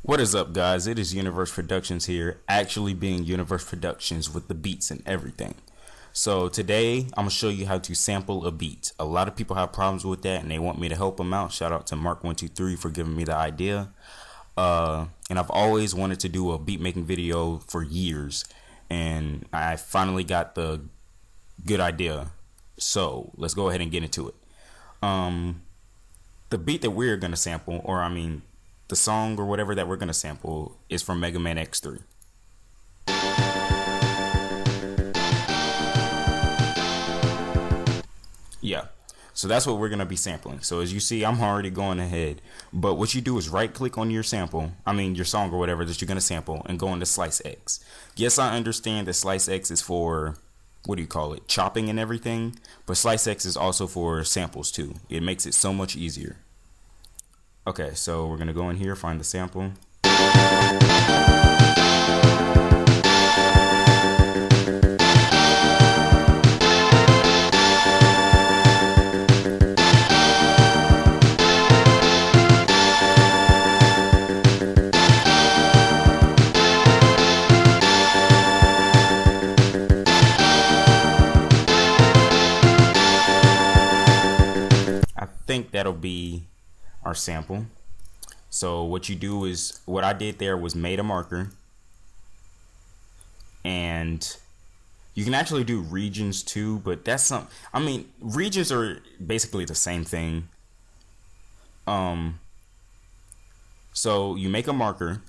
What is up, guys? It is Universe Productions here, actually being Universe Productions with the beats and everything. So today I'm gonna show you how to sample a beat. A lot of people have problems with that and they want me to help them out. Shout out to Mark123 for giving me the idea. And I've always wanted to do a beat making video for years, and I finally got the good idea. So let's go ahead and get into it. The beat that we're gonna sample, or I mean the song or whatever that we're gonna sample, is from Mega Man X3. Yeah, so that's what we're gonna be sampling. So as you see, I'm already going ahead, but what you do is right click on your sample, I mean your song or whatever that you're gonna sample, and go into Slice X. Yes, I understand that Slice X is for, what do you call it, chopping and everything, but Slice X is also for samples too. It makes it so much easier. Okay, so we're gonna go in here, find the sample. I think that'll be our sample. So what you do is, what I did there was made a marker, and you can actually do regions too, but that's some, I mean, regions are basically the same thing. So you make a marker,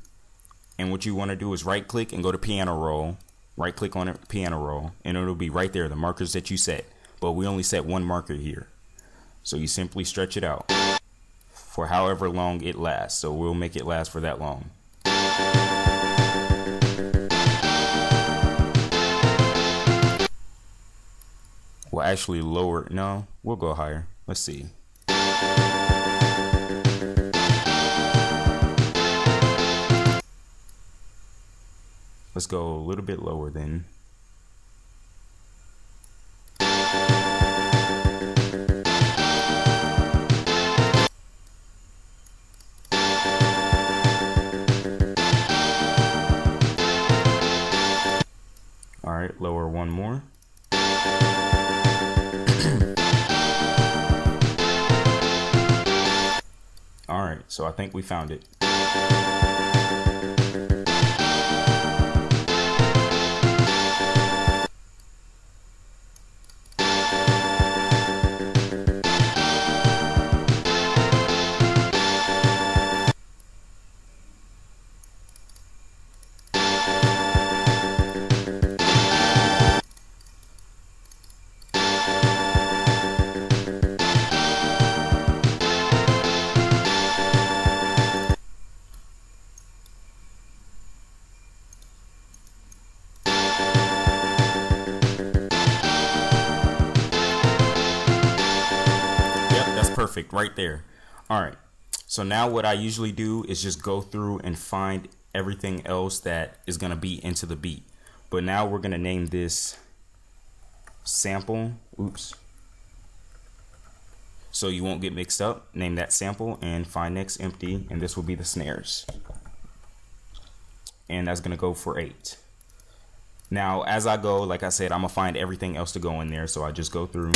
and what you want to do is right click and go to piano roll, right click on it, piano roll, and it'll be right there, the markers that you set, but we only set one marker here. So you simply stretch it out for however long it lasts. So we'll make it last for that long. We'll actually lower, no, we'll go higher. Let's see. Let's go a little bit lower then. Alright, lower one more. Alright, so I think we found it. Perfect, right there. All right, so now what I usually do is just go through and find everything else that is going to be into the beat. But now we're going to name this sample. Oops. So you won't get mixed up. Name that sample and find next empty, and this will be the snares. And that's going to go for 8. Now as I go, like I said, I'm going to find everything else to go in there, so I just go through.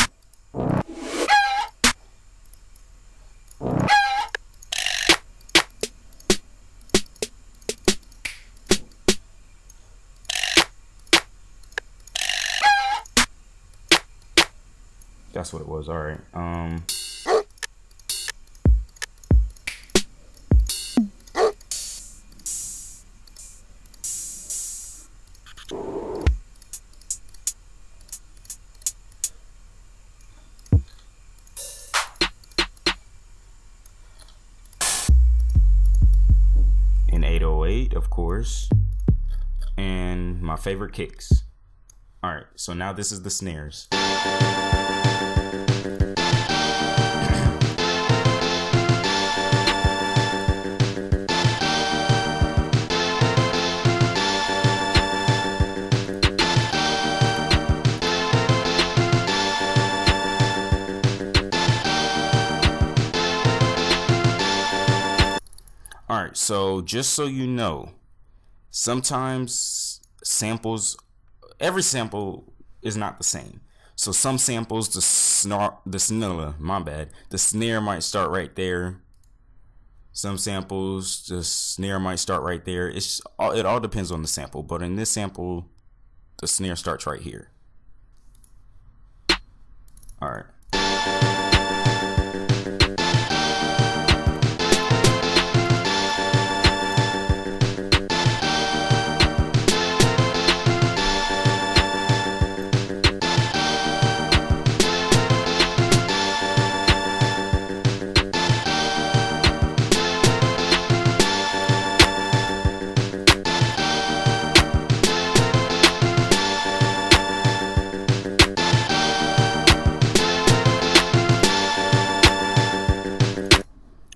That's what it was. All right. In 808, of course, and my favorite kicks. All right, so now this is the snares. So just so you know, sometimes every sample is not the same. So some samples, the snare might start right there. Some samples, the snare might start right there. It all depends on the sample. But in this sample, the snare starts right here. All right.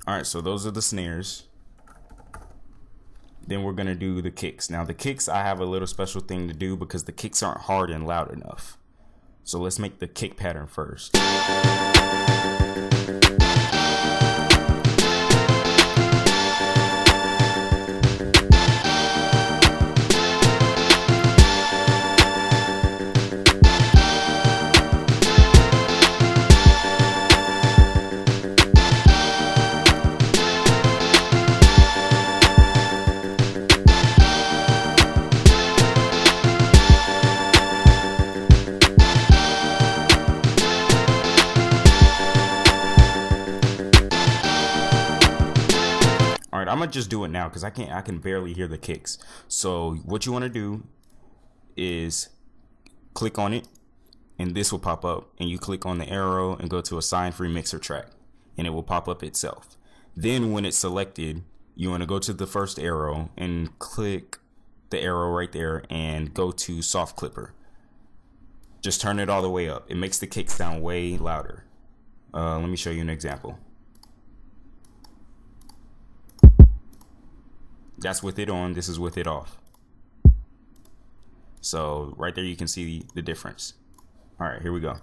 Alright, so those are the snares. Then we're going to do the kicks. Now the kicks, I have a little special thing to do because the kicks aren't hard and loud enough. So let's make the kick pattern first. I'm gonna just do it now because I can barely hear the kicks. So what you want to do is click on it and this will pop up, and you click on the arrow and go to assign free mixer track and it will pop up itself. Then when it's selected, you want to go to the first arrow and click the arrow right there and go to soft clipper. Just turn it all the way up. It makes the kick sound way louder. Let me show you an example. That's with it on, this is with it off. So right there you can see the difference. All right, here we go.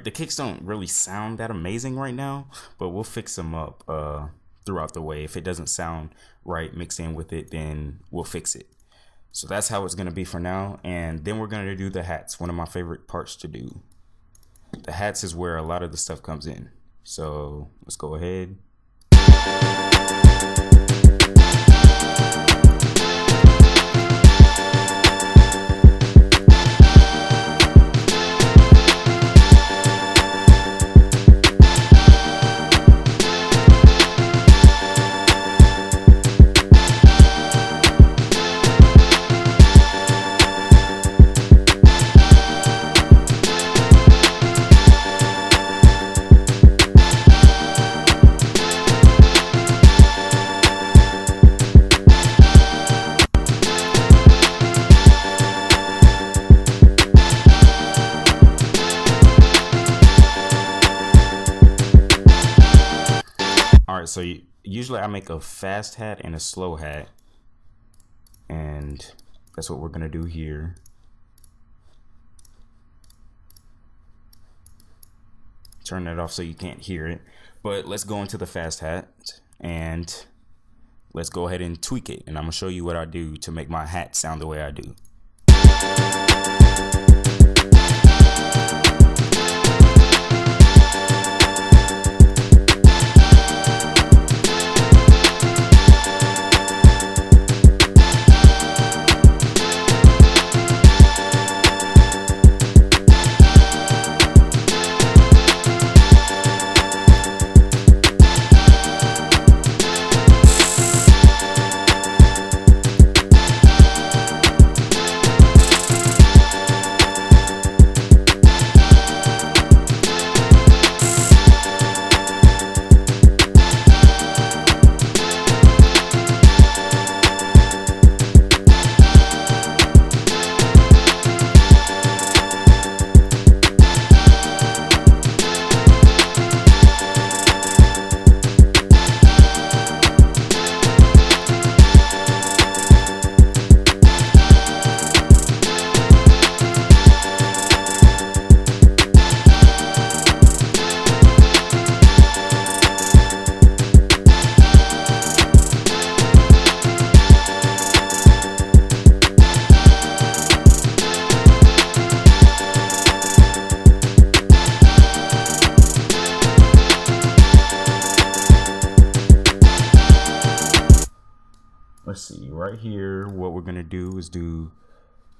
The kicks don't really sound that amazing right now, but we'll fix them up throughout the way. If it doesn't sound right mixed in with it, then we'll fix it. So that's how it's going to be for now. And then we're going to do the hats, one of my favorite parts to do. The hats is where a lot of the stuff comes in. So let's go ahead. So usually I make a fast hat and a slow hat, and that's what we're gonna do here. turn that off so you can't hear it. But let's go into the fast hat and let's go ahead and tweak it. And I'm gonna show you what I do to make my hat sound the way I do. Let's see, right here, what we're gonna do is do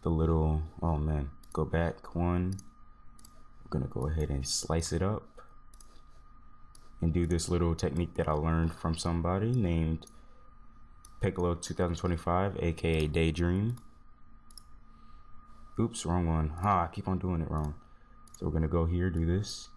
the little, oh man, go back one. We're gonna go ahead and slice it up and do this little technique that I learned from somebody named Piccolo 2025, aka Daydream. Oops, wrong one. I keep on doing it wrong. So we're gonna go here, do this.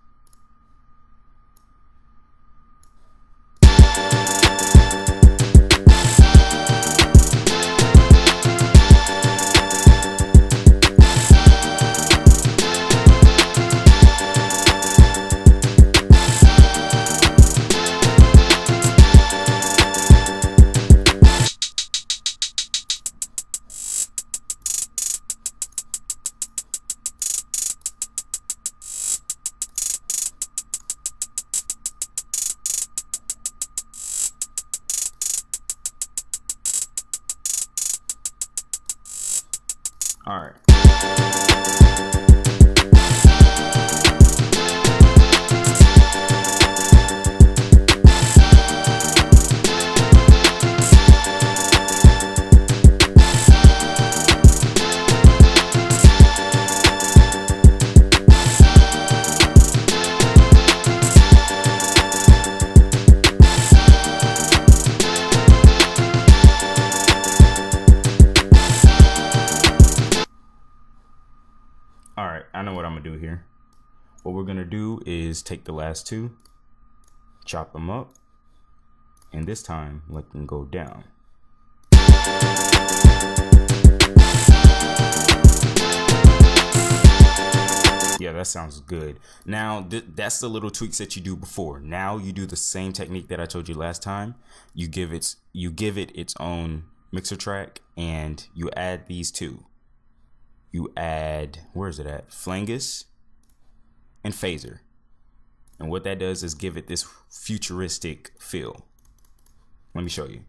All right. Alright, I know what I'm gonna do here. What we're gonna do is take the last two, chop them up, and this time let them go down. Yeah, that sounds good. Now, that's the little tweaks that you do before. Now you do the same technique that I told you last time. You give it its own mixer track, and you add these two. You add, where is it at? Flangus and phaser. And what that does is give it this futuristic feel. Let me show you.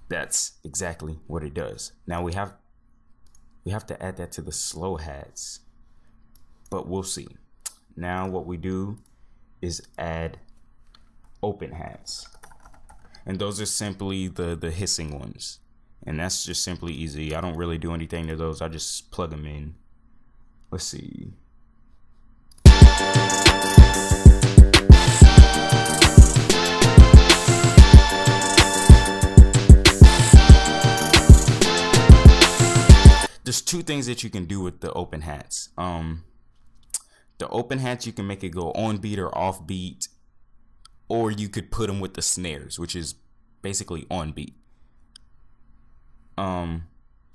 That's exactly what it does. Now we have to add that to the slow hats, but we'll see. Now what we do is add open hats, and those are simply the hissing ones, and that's just simply easy. I don't really do anything to those. I just plug them in. Let's see. There's two things that you can do with the open hats. The open hats, you can make it go on beat or off beat, or you could put them with the snares, which is basically on beat.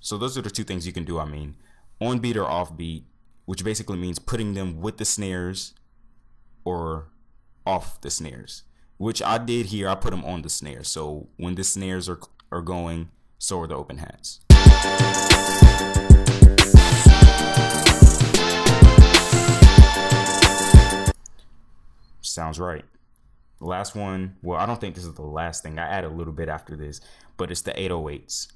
So those are the two things you can do. I mean, on beat or off beat, which basically means putting them with the snares or off the snares, which I did here. I put them on the snares. So when the snares are going, so are the open hats. Sounds right. The last one, well, I don't think this is the last thing. I add a little bit after this, but it's the 808s.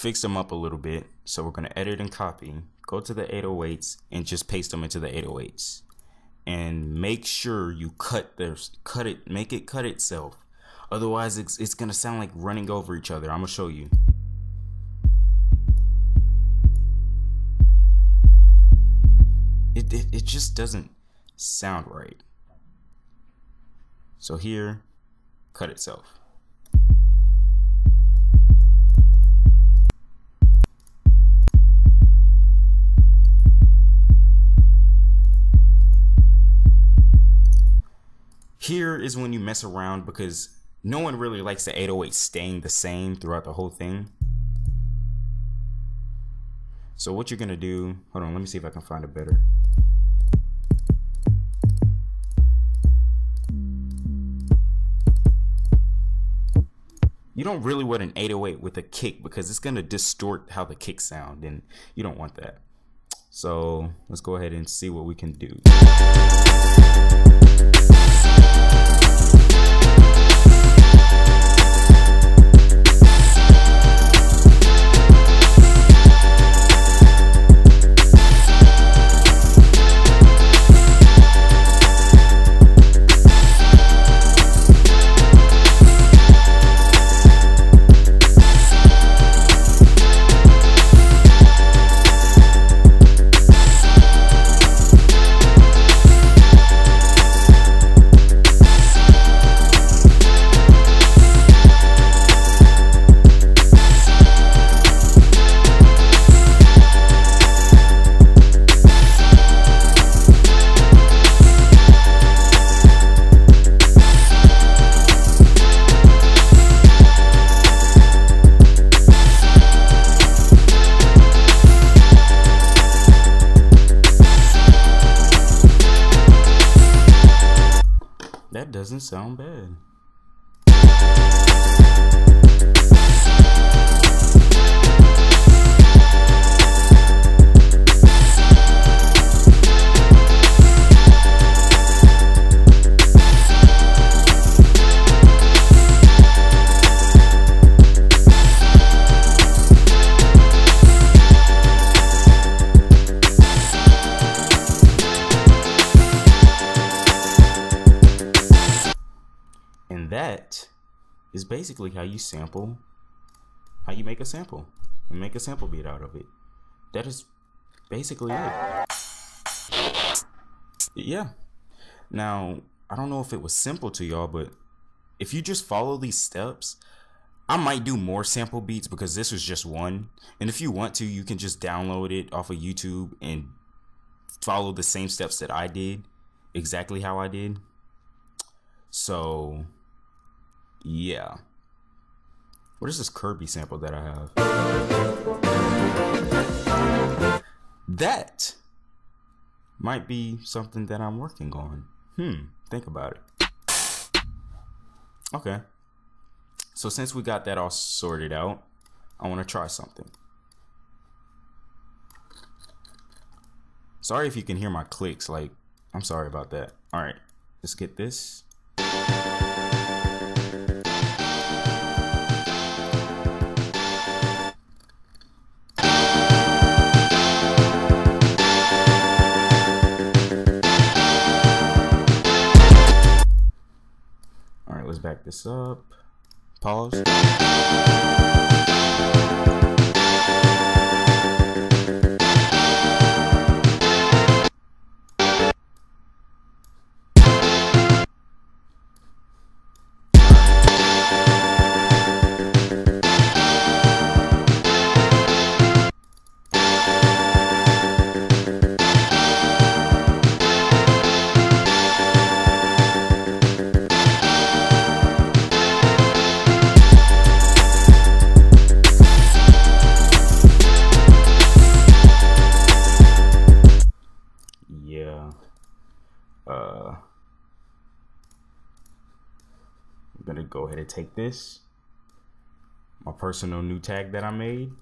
Fix them up a little bit. So we're going to edit and copy, go to the 808s and just paste them into the 808s, and make sure you make it cut itself. Otherwise it's going to sound like running over each other. I'm going to show you. It just doesn't sound right. So here, cut itself. Here is when you mess around, because no one really likes the 808 staying the same throughout the whole thing. So what you're gonna do, hold on, let me see if I can find it better. You don't really want an 808 with a kick, because it's gonna distort how the kicks sound, and you don't want that. So let's go ahead and see what we can do. That doesn't sound bad. And that is basically how you make a sample and make a sample beat out of it. That is basically it. Yeah. Now, I don't know if it was simple to y'all, but if you just follow these steps, I might do more sample beats, because this was just one. And if you want to, you can just download it off of YouTube and follow the same steps that I did, exactly how I did. So yeah. What is this Kirby sample that I have? That might be something that I'm working on. Think about it. Okay. So since we got that all sorted out, I want to try something. Sorry if you can hear my clicks. Like, I'm sorry about that. All right, let's get this. All right, let's back this up. Pause. I'm gonna go ahead and take this, my personal new tag that I made.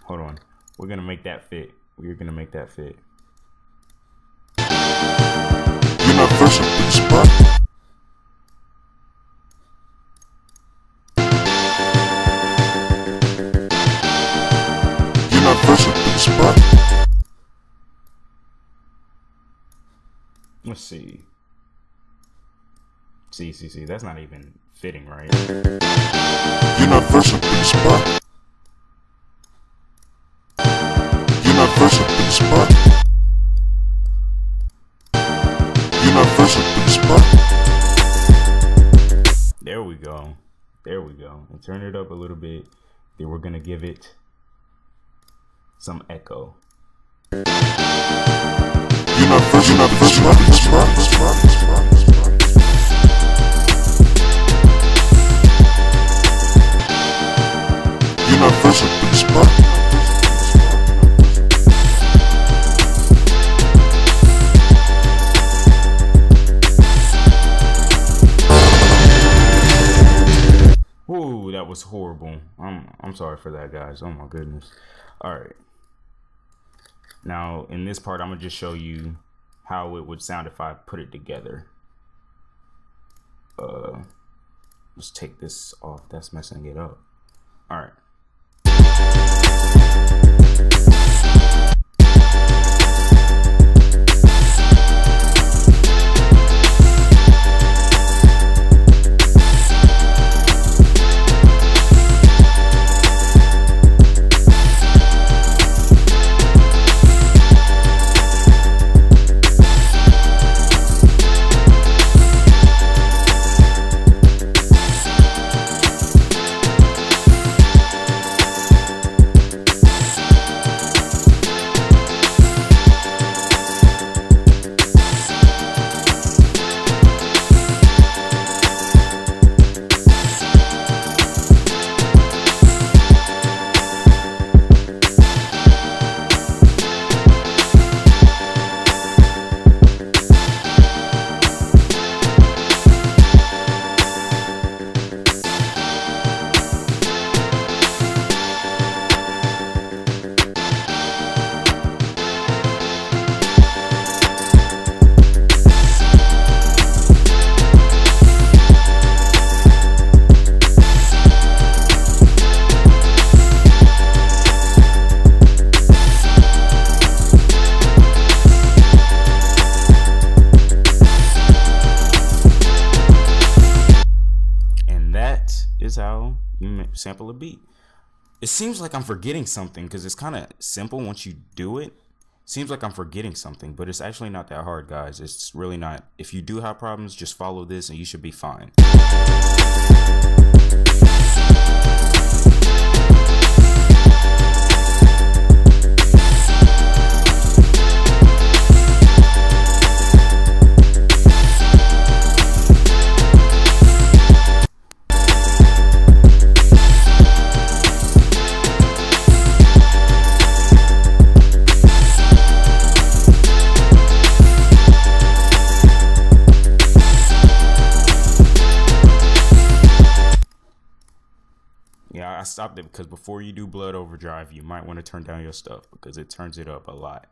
Hold on, we're gonna make that fit. We're gonna make that fit. Let's see. See, that's not even fitting, right? You're not versatile in the spot. You're not versatile in the spot. You're not versatile in the spot. There we go. There we go. And turn it up a little bit. Then we're gonna give it some echo. You're not versatile in the spot. You're not versatile in the spot. Ooh, that was horrible. I'm sorry for that, guys. Oh my goodness. All right. Now in this part, I'm gonna just show you how it would sound if I put it together. Let's take this off. That's messing it up. All right. Is how you sample a beat. It seems like I'm forgetting something because it's kind of simple once you do it. Seems like I'm forgetting something, but it's actually not that hard, guys. It's really not. If you do have problems, just follow this and you should be fine. stopped it because before you do Blood Overdrive, you might want to turn down your stuff because it turns it up a lot.